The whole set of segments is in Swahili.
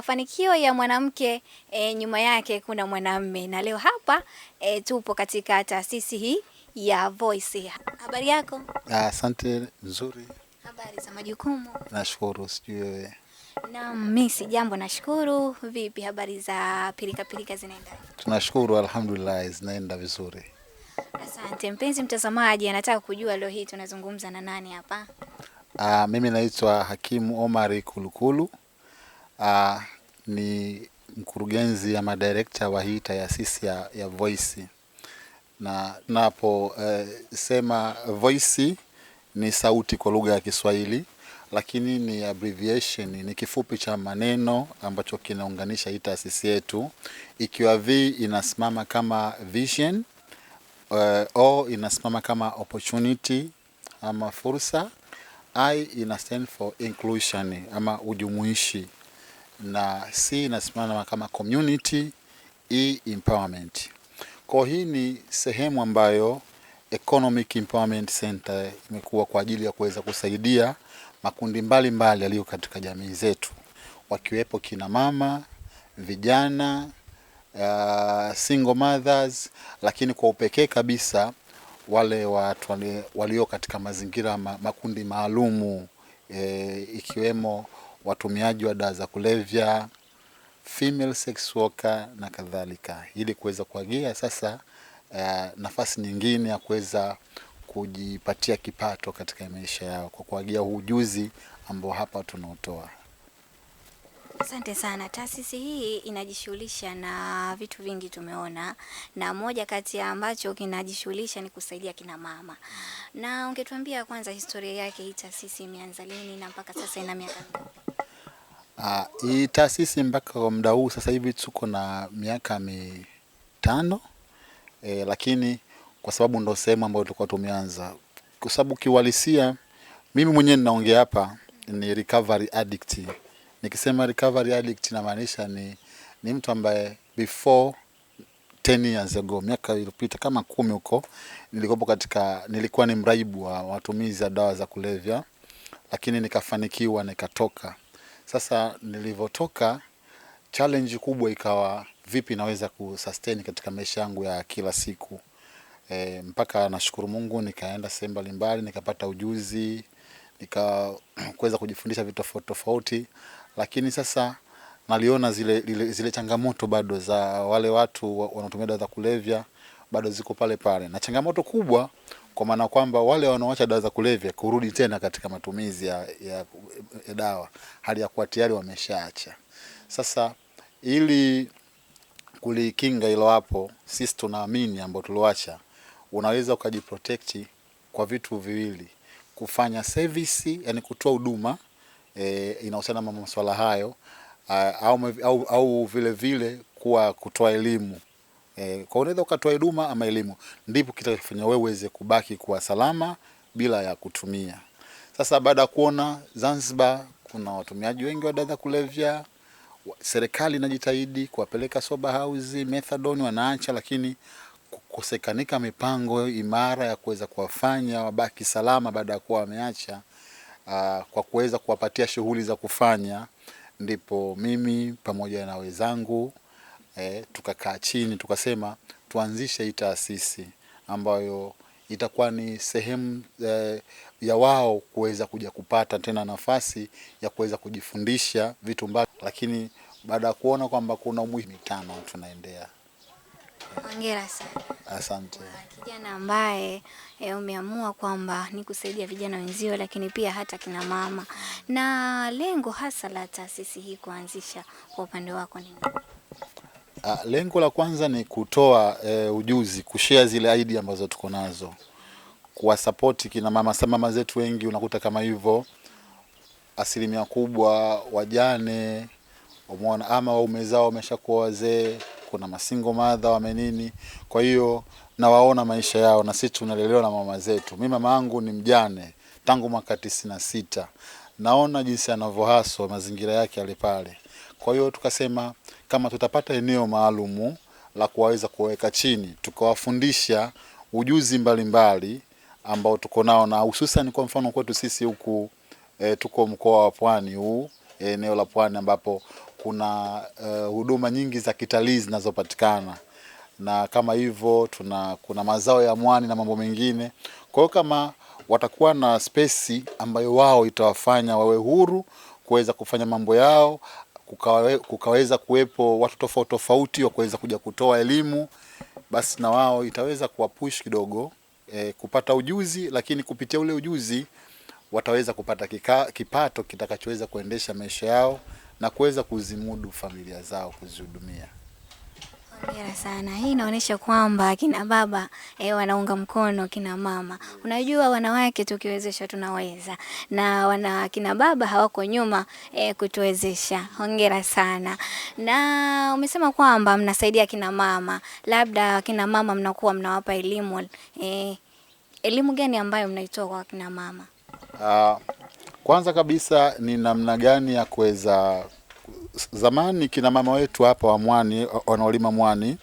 mafanikio ya mwanamke nyuma yake kuna mwanamume, na leo hapa tupo katika taasisi hii ya Voice. Habari yako? Asante, nzuri. Habari za majukumu? Nashukuru, sijui wewe. Naam, mimi si jambo, nashukuru. Vipi habari za pilika zinaenda? Tunashukuru, alhamdulillah, zinaenda vizuri. Asante. Mpenzi mtazamaji anataka kujua leo hii tunazungumza na nani hapa? Mimi naitwa Hakimu Omari Kulukulu. Ni mkurugenzi ama director wa hii taasisi ya Voice. Na napo sema Voice ni sauti kwa lugha ya Kiswahili, lakini ni abbreviation, ni kifupi cha maneno ambacho kinaunganisha hii taasisi yetu. Ikiwa V inasimama kama vision, O inasimama kama opportunity ama fursa, I ina stand for inclusion ama ujumuishi, na C inasimama kama community, E empowerment. Kwa hii ni sehemu ambayo Economic Empowerment Center imekuwa kwa ajili ya kuweza kusaidia makundi mbalimbali yaliyo katika jamii zetu, wakiwepo kina mama, vijana, single mothers, lakini kwa upekee kabisa wale watu walio katika mazingira makundi maalumu, ikiwemo watumiaji wa dawa za kulevya, female sex worker na kadhalika, ili kuweza kuagia sasa nafasi nyingine ya kuweza kujipatia kipato katika maisha yao kwa kuagia ujuzi ambao hapa tunaotoa. Asante sana. Taasisi hii inajishughulisha na vitu vingi tumeona, na moja kati ya ambacho kinajishughulisha ni kusaidia kina mama. Na ungetuambia kwanza historia yake, hii taasisi imeanza lini na mpaka sasa ina miaka mingapi? Hii taasisi mpaka kwa muda huu sasa hivi tuko na miaka 5, lakini kwa sababu ndo sehemu ambayo tulikuwa tumeanza, kwa sababu kiuhalisia mimi mwenyewe ninaongea hapa ni recovery addict. Nikisema recovery addict inamaanisha ni mtu ambaye before 10 years ago, miaka iliyopita kama 10 huko, nilikuwa ni mraibu wa matumizi ya dawa za kulevya, lakini nikafanikiwa nikatoka. Sasa nilivyotoka, challenge kubwa ikawa vipi naweza kusustain katika maisha yangu ya kila siku. Mpaka nashukuru Mungu nikaenda sehemu mbalimbali, nikapata ujuzi, nikaweza kujifundisha vitu tofauti, lakini sasa naliona zile changamoto bado za wale watu wanaotumia dawa za kulevya bado ziko pale pale, na changamoto kubwa kwa maana kwamba wale wanaoacha dawa za kulevya kurudi tena katika matumizi ya dawa hali ya kuwa tayari wameshaacha. Sasa ili kulikinga hilo hapo, sisi tunaamini ambao tulioacha unaweza ukajiprotect kwa vitu viwili: kufanya service, yani kutoa huduma inahusiana na masuala hayo, au vile vile kutoa elimu. Kwa unaweza ukatoa huduma ama elimu, ndipo kitakufanya wewe uweze kubaki kuwa salama bila ya kutumia. Sasa baada ya kuona Zanzibar kuna watumiaji wengi wa dawa za kulevya, serikali inajitahidi kuwapeleka sober house, methadone wanaacha, lakini kukosekanika mipango imara ya kuweza kuwafanya wabaki salama baada ya kuwa wameacha, kwa kuweza kuwapatia shughuli za kufanya, ndipo mimi pamoja na wenzangu tukakaa chini tukasema tuanzishe hii taasisi ambayo itakuwa ni sehemu ya wao kuweza kuja kupata tena nafasi ya kuweza kujifundisha vitu mbali, lakini baada ya kuona kwamba kuna umuhimu tano tunaendea. Hongera sana. Asante. Kijana ambaye umeamua kwamba ni kusaidia vijana wenzio, lakini pia hata kina mama. Na lengo hasa la taasisi hii kuanzisha kwa upande wako ni nini? Lengo la kwanza ni kutoa ujuzi, kushare zile idea ambazo tuko nazo, kuwasupport kina mama zetu wengi unakuta kama hivyo, asilimia kubwa wajane, umeona, ama waume zao wameshakuwa wazee, kuna masingle mother wamenini. Kwa hiyo na waona maisha yao, na sisi tunalelewa na mama zetu. Mimi mama yangu ni mjane tangu mwaka 96. Naona jinsi anavyohaswa mazingira yake yale pale. Kwa hiyo tukasema kama tutapata eneo maalumu la kuweza kuweka chini, tukawafundisha ujuzi mbalimbali ambao tuko nao, na hususan kwa mfano kwetu sisi huku tuko mkoa wa Pwani huu, eneo la Pwani ambapo kuna huduma nyingi za kitalii zinazopatikana, na kama hivyo kuna mazao ya mwani na mambo mengine. Kwa hiyo kama watakuwa na space ambayo wao itawafanya wawe huru kuweza kufanya mambo yao, kukaweza kuwepo watu tofauti tofauti wa kuweza kuja kutoa elimu, basi na wao itaweza kuwapush kidogo kupata ujuzi, lakini kupitia ule ujuzi wataweza kupata kipato kitakachoweza kuendesha maisha yao na kuweza kuzimudu familia zao, kuzihudumia. Hongera sana. Hii inaonyesha kwamba kina baba wanaunga mkono kina mama. Unajua wanawake tukiwezesha tunaweza, na kina baba hawako nyuma kutuwezesha. Hongera sana. Na umesema kwamba mnasaidia kina mama. Labda kina mama mnakuwa mnawapa elimu. Elimu gani ambayo mnaitoa kwa kina mama? Kwanza kabisa ni namna gani ya kuweza, zamani kina mama wetu hapa wa mwani wanaolima mwani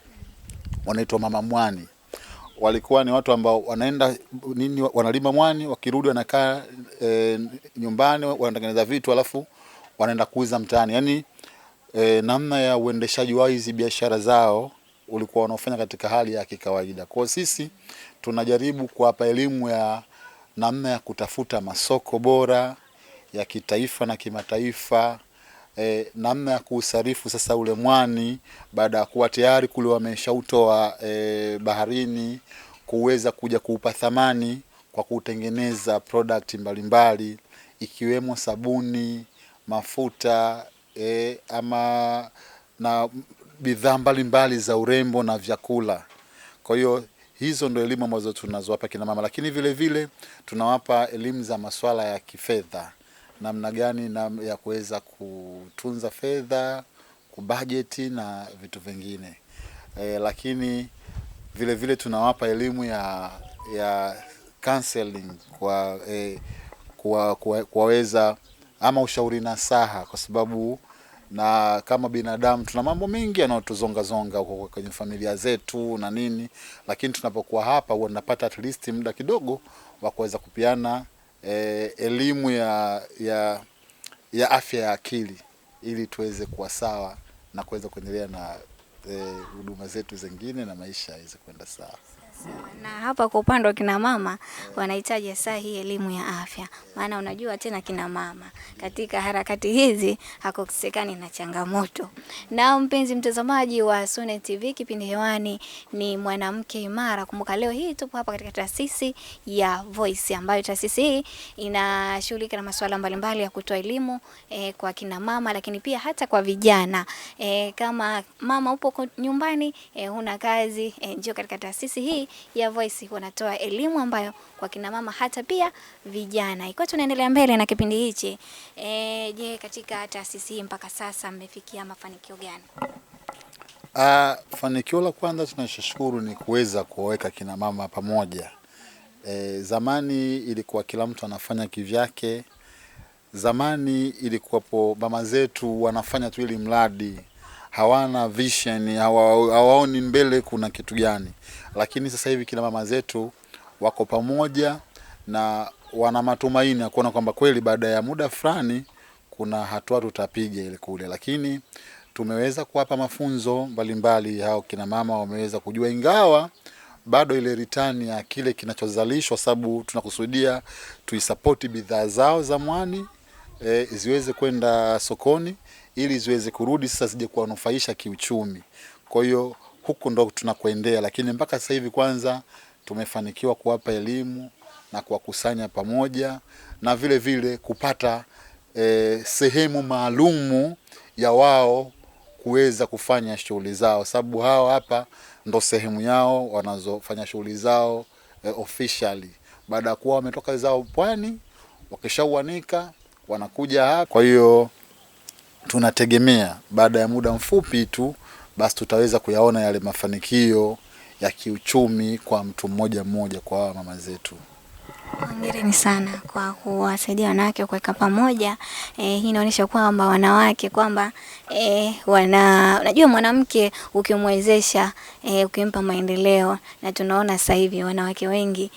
wanaitwa mama mwani, walikuwa ni watu ambao wanaenda wanalima mwani, wakirudi wanakaa nyumbani wanatengeneza vitu alafu wanaenda kuuza mtaani. Yaani namna ya uendeshaji wa hizi biashara zao ulikuwa wanaofanya katika hali ya kikawaida. Kwa sisi tunajaribu kuwapa elimu ya namna ya kutafuta masoko bora ya kitaifa na kimataifa, namna ya kuusarifu sasa ule mwani baada ya kuwa tayari kule wameshautoa baharini, kuweza kuja kuupa thamani kwa kutengeneza product mbalimbali ikiwemo sabuni, mafuta ama na bidhaa mbalimbali za urembo na vyakula. Kwa hiyo hizo ndio elimu ambazo tunazowapa kina mama, lakini vile vile tunawapa elimu za masuala ya kifedha, namna gani ya kuweza kutunza fedha, kubudgeti na vitu vingine. Lakini vile vile tunawapa elimu ya counseling kuwaweza ama ushauri nasaha, kwa sababu na kama binadamu tuna mambo mengi yanayotuzonga huko kwenye familia zetu na nini, lakini tunapokuwa hapa huwa tunapata at least muda kidogo wa kuweza kupiana elimu ya afya ya akili ili tuweze kuwa sawa na kuweza kuendelea na huduma zetu zingine na maisha yaweze kwenda sawa. Na hapa kwa upande wa kina mama wanahitaji saa hii elimu ya afya, maana unajua tena kina mama katika harakati hizi hakosekani na changamoto. Na mpenzi mtazamaji wa Sunet TV, kipindi hewani ni mwanamke imara. Kumbuka leo hii tupo hapa katika taasisi ya Voice, ambayo taasisi hii inashughulika na masuala mbalimbali ya kutoa elimu kwa kina mama, lakini pia hata kwa vijana. Kama mama upo nyumbani huna kazi, njoo katika taasisi hii ya Voice, wanatoa elimu ambayo kwa kina mama hata pia vijana. Ikiwa tunaendelea mbele na kipindi hichi, je, katika taasisi hii mpaka sasa mmefikia mafanikio gani? Fanikio la kwanza tunashukuru ni kuweza kuweka kina mama pamoja. Zamani ilikuwa kila mtu anafanya kivyake. Zamani ilikuwapo mama zetu wanafanya tu ili mradi, hawana vision, hawaoni mbele kuna kitu gani. Lakini sasa hivi kila mama zetu wako pamoja na wana matumaini ya kuona kwamba kweli baada ya muda fulani kuna hatua tutapiga ile kule. Lakini tumeweza kuwapa mafunzo mbalimbali, hao kina mama wameweza kujua, ingawa bado ile return ya kile kinachozalishwa, sababu tunakusudia tuisupport bidhaa zao za mwani ziweze kwenda sokoni ili ziweze kurudi sasa zije kuwanufaisha kiuchumi. Kwa hiyo huko ndo tunakoendea, lakini mpaka sasa hivi kwanza tumefanikiwa kuwapa elimu na kuwakusanya pamoja, na vile vile kupata sehemu maalumu ya wao kuweza kufanya shughuli zao, sababu hao hapa ndo sehemu yao wanazofanya shughuli zao officially. Baada ya kuwa wametoka zao pwani, wakishauanika wanakuja hapa. Kwa hiyo tunategemea baada ya muda mfupi tu basi tutaweza kuyaona yale mafanikio ya kiuchumi kwa mtu mmoja mmoja kwa mama zetu. Hongereni sana kwa kuwasaidia wanawake kuweka pamoja. Hii inaonyesha kwamba wanawake kwamba unajua mwanamke ukimwezesha, ukimpa maendeleo, na tunaona sasa hivi wanawake wengi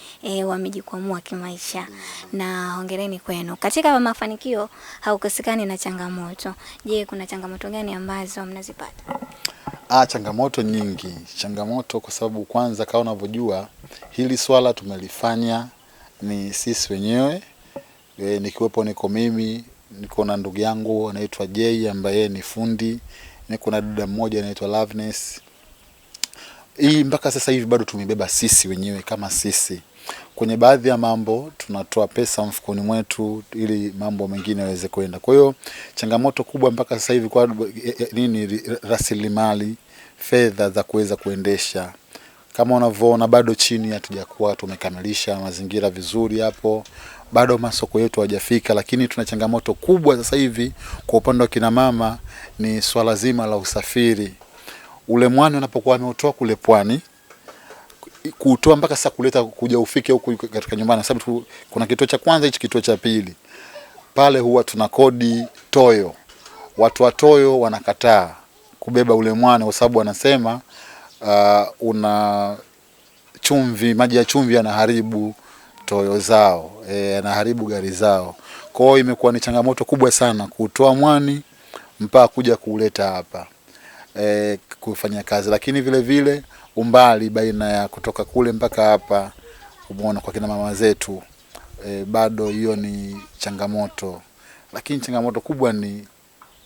wamejikwamua kimaisha, na hongereni kwenu. Katika mafanikio haukosekani na changamoto. Je, kuna changamoto gani ambazo mnazipata? Changamoto nyingi. Changamoto kwa sababu kwanza kama unavyojua hili swala tumelifanya ni sisi wenyewe. Nikiwepo niko mimi, niko na ndugu yangu anaitwa Jay ambaye ni fundi, niko na dada mmoja anaitwa Loveness. Hii mpaka sasa hivi bado tumebeba sisi wenyewe kama sisi. Kwenye baadhi ya mambo tunatoa pesa mfukoni mwetu ili mambo mengine yaweze kwenda. Kwa hiyo changamoto kubwa mpaka sasa hivi kwa nini, rasilimali fedha za kuweza kuendesha. Kama unavyoona bado chini hatujakuwa tumekamilisha mazingira vizuri hapo. Bado masoko yetu hajafika, lakini tuna changamoto kubwa sasa hivi kwa upande wa kina mama ni swala zima la usafiri. Ule mwani unapokuwa ameutoa kule pwani, kuutoa mpaka sasa kuleta kuja ufike huku katika nyumbani, sababu kuna kituo cha kwanza, hichi kituo cha pili. Pale huwa tuna kodi toyo. Watu wa toyo wanakataa kubeba ule mwani kwa sababu wanasema una chumvi, maji ya chumvi yanaharibu toyo zao, yanaharibu gari zao. Kwa hiyo imekuwa ni changamoto kubwa sana kutoa mwani mpaka kuja kuleta hapa kufanya kazi, lakini vile vile umbali baina ya kutoka kule mpaka hapa, umeona kwa kina mama zetu bado hiyo ni changamoto. Lakini changamoto kubwa ni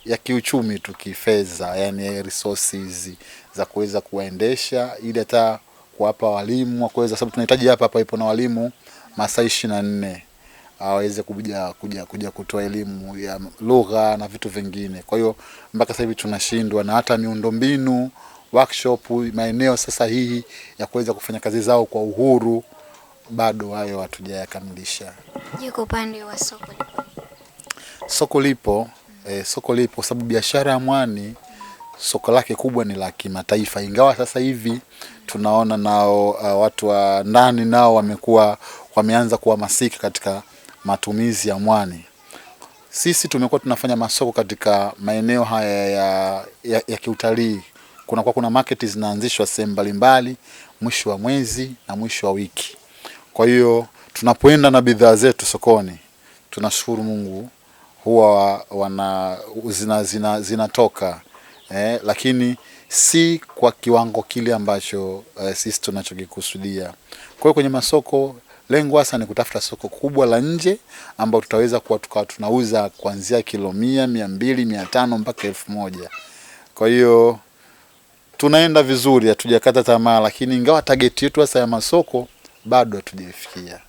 ya kiuchumi tu, kifedha, yani resources za kuweza kuwaendesha, ili hata kuwapa walimu wa kuweza, sababu tunahitaji hapa ipo na walimu masaa 24 aweze kuja kutoa elimu ya lugha na vitu vingine. Kwa hiyo mpaka sasa hivi tunashindwa, na hata miundombinu, workshop, maeneo sasa hii ya kuweza kufanya kazi zao kwa uhuru bado hayo hatujayakamilisha. Je, kwa upande wa soko lipo? Soko lipo, soko lipo sababu biashara ya mwani soko lake kubwa ni la kimataifa, ingawa sasa hivi tunaona nao watu wa ndani nao wameanza kuhamasika katika matumizi ya mwani. Sisi tumekuwa tunafanya masoko katika maeneo haya ya kiutalii. Kuna market zinaanzishwa sehemu mbalimbali mwisho wa mwezi na mwisho wa wiki. Kwa hiyo tunapoenda na bidhaa zetu sokoni, tunashukuru Mungu huwa zinatoka, lakini si kwa kiwango kile ambacho sisi tunachokikusudia. Kwa hiyo kwenye masoko lengo hasa ni kutafuta soko kubwa la nje ambao tutaweza kuwa tunauza kuanzia kilo 100, 200, 500 mpaka 1000. Kwa hiyo tunaenda vizuri, hatujakata tamaa, lakini ingawa target yetu hasa ya masoko bado hatujafikia.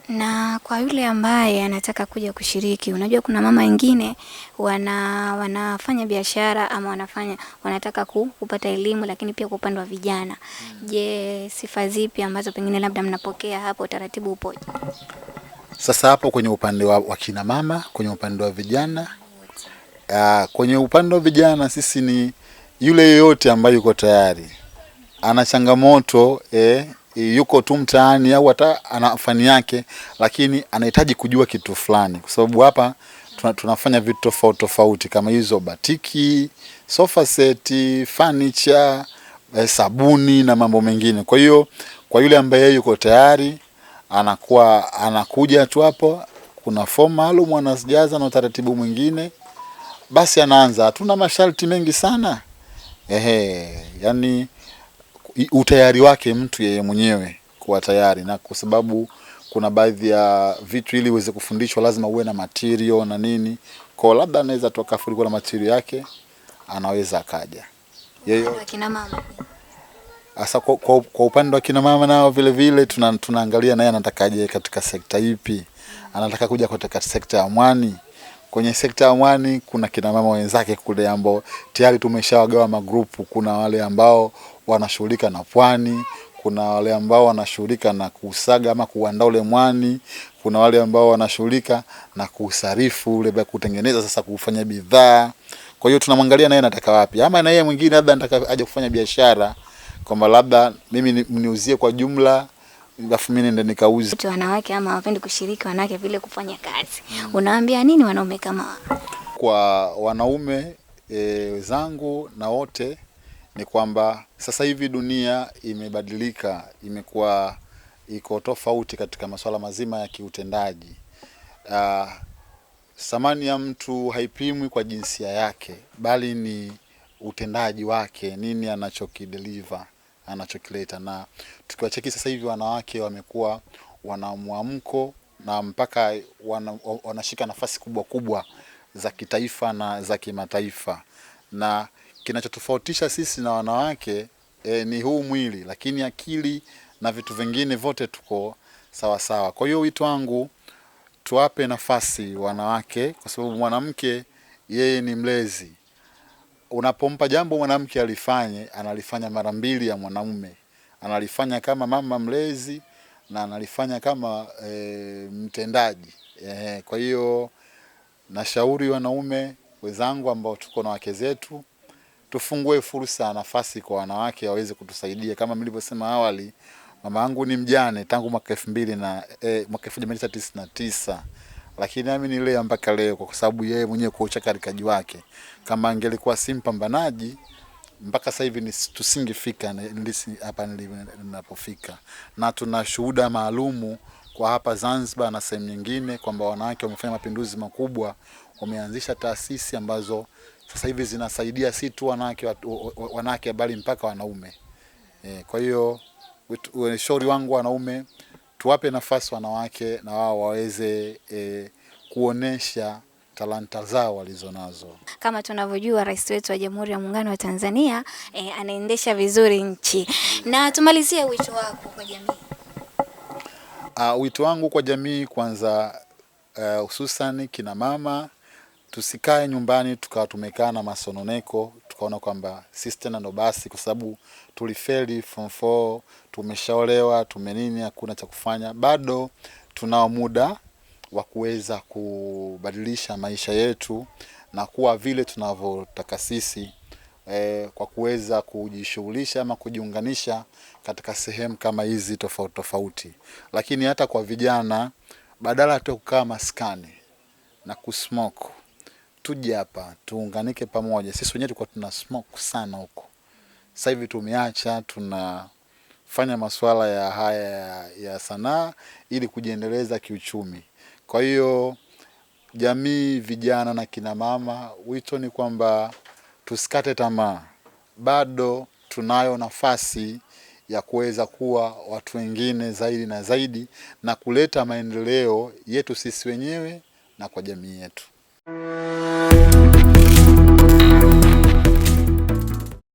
Na kwa yule ambaye anataka kuja kushiriki, unajua kuna mama wengine wanafanya biashara ama wanataka kupata elimu, lakini pia kwa upande wa vijana. Je, sifa zipi ambazo pengine labda mnapokea hapo, taratibu upoje? Sasa hapo kwenye upande wa kina mama, kwenye upande wa vijana, kwenye upande wa vijana sisi ni yule yeyote ambaye yuko tayari, ana changamoto, yuko tu mtaani au hata ana fani yake, lakini anahitaji kujua kitu fulani, kwa sababu hapa tunafanya vitu tofauti tofauti kama hizo batiki, sofa set, furniture, sabuni na mambo mengine. Kwa hiyo kwa yule ambaye yuko tayari anakuja tu hapo, kuna form maalum anazijaza na utaratibu mwingine, basi anaanza. Hatuna masharti mengi sana, yani utayari wake mtu yeye mwenyewe kuwa tayari, na kwa sababu kuna baadhi ya vitu ili uweze kufundishwa lazima uwe na material na nini. Kwa labda anaweza toka afuriko na material yake, anaweza akaja yeye. Kina mama Asa kwa upande wa kina mama nao vile vile tunaangalia naye anatakaje katika sekta ipi. Anataka kuja katika sekta ya mwani. Kwenye sekta ya mwani kuna kina mama wenzake kule ambao tayari tumeshawagawa magrupu. Kuna wale ambao wanashughulika na pwani, kuna wale ambao wanashughulika na kusaga ama kuandaa ule mwani, kuna wale ambao wanashughulika na kusarifu ule ba kutengeneza sasa kufanya bidhaa. Kwa hiyo tunamwangalia naye anataka wapi, ama na yeye mwingine labda anataka aje kufanya biashara, kwamba labda mimi niuzie kwa jumla, alafu mimi nende nikauze. Watu wanawake ama hawapendi kushiriki wanawake vile kufanya kazi. Unawaambia nini wanaume kama kwa wanaume wenzangu na wote ni kwamba sasa hivi dunia imebadilika, imekuwa iko tofauti katika masuala mazima ya kiutendaji. Thamani ya mtu haipimwi kwa jinsia yake, bali ni utendaji wake, nini anachokideliver, anachokileta. Na tukiwacheki sasa hivi wanawake wamekuwa wana mwamko na mpaka wanashika nafasi kubwa kubwa za kitaifa na za kimataifa. Na kinachotofautisha sisi na wanawake ni huu mwili, lakini akili na vitu vingine vote tuko sawa sawa. Kwa hiyo wito wangu, tuwape nafasi wanawake, kwa sababu mwanamke yeye ni mlezi. Unapompa jambo mwanamke alifanye, analifanya mara mbili ya mwanamume. Analifanya kama mama mlezi na analifanya kama mtendaji. Kwa hiyo nashauri wanaume wenzangu ambao tuko na wake zetu, tufungue fursa, nafasi kwa wanawake waweze kutusaidia. Kama nilivyosema awali, mama yangu ni mjane tangu mwaka 1999, lakini nami nilea mpaka leo kwa sababu yeye mwenyewe kwa uchakarikaji wake. Kama angelikuwa si mpambanaji, mpaka sasa hivi tusingefika hapa ninapofika. Na tuna shuhuda maalumu kwa hapa Zanzibar na sehemu nyingine kwamba wanawake wamefanya mapinduzi makubwa, wameanzisha taasisi ambazo sasa hivi zinasaidia si tu wanawake bali mpaka wanaume. Kwa hiyo ushauri wangu wanaume, tuwape nafasi wanawake na wao waweze kuonesha talanta zao walizonazo. Kama tunavyojua rais wetu wa Jamhuri ya Muungano wa Tanzania anaendesha vizuri nchi. Na tumalizie wito wako kwa jamii. Wito wangu kwa jamii kwanza, hususan kina mama, tusikae nyumbani tukawa tumekaa na masononeko, tukaona kwamba sisi tena ndo basi kwa sababu tulifeli form 4, tumeshaolewa, tumenini, hakuna cha kufanya. Bado tunao muda wa kuweza kubadilisha maisha yetu na kuwa vile tunavyotaka sisi, kwa kuweza kujishughulisha ama kujiunganisha katika sehemu kama hizi tofauti tofauti. Lakini hata kwa vijana, badala tu kukaa maskani na kusmoke, tuje hapa tuunganike pamoja. Sisi wenyewe tulikuwa tuna smoke sana huko, sasa hivi tumeacha, tunafanya masuala ya haya ya sanaa ili kujiendeleza kiuchumi. Kwa hiyo jamii, vijana na kina mama, wito ni kwamba tusikate tamaa. Bado tunayo nafasi ya kuweza kuwa watu wengine zaidi na zaidi na kuleta maendeleo yetu sisi wenyewe na kwa jamii yetu.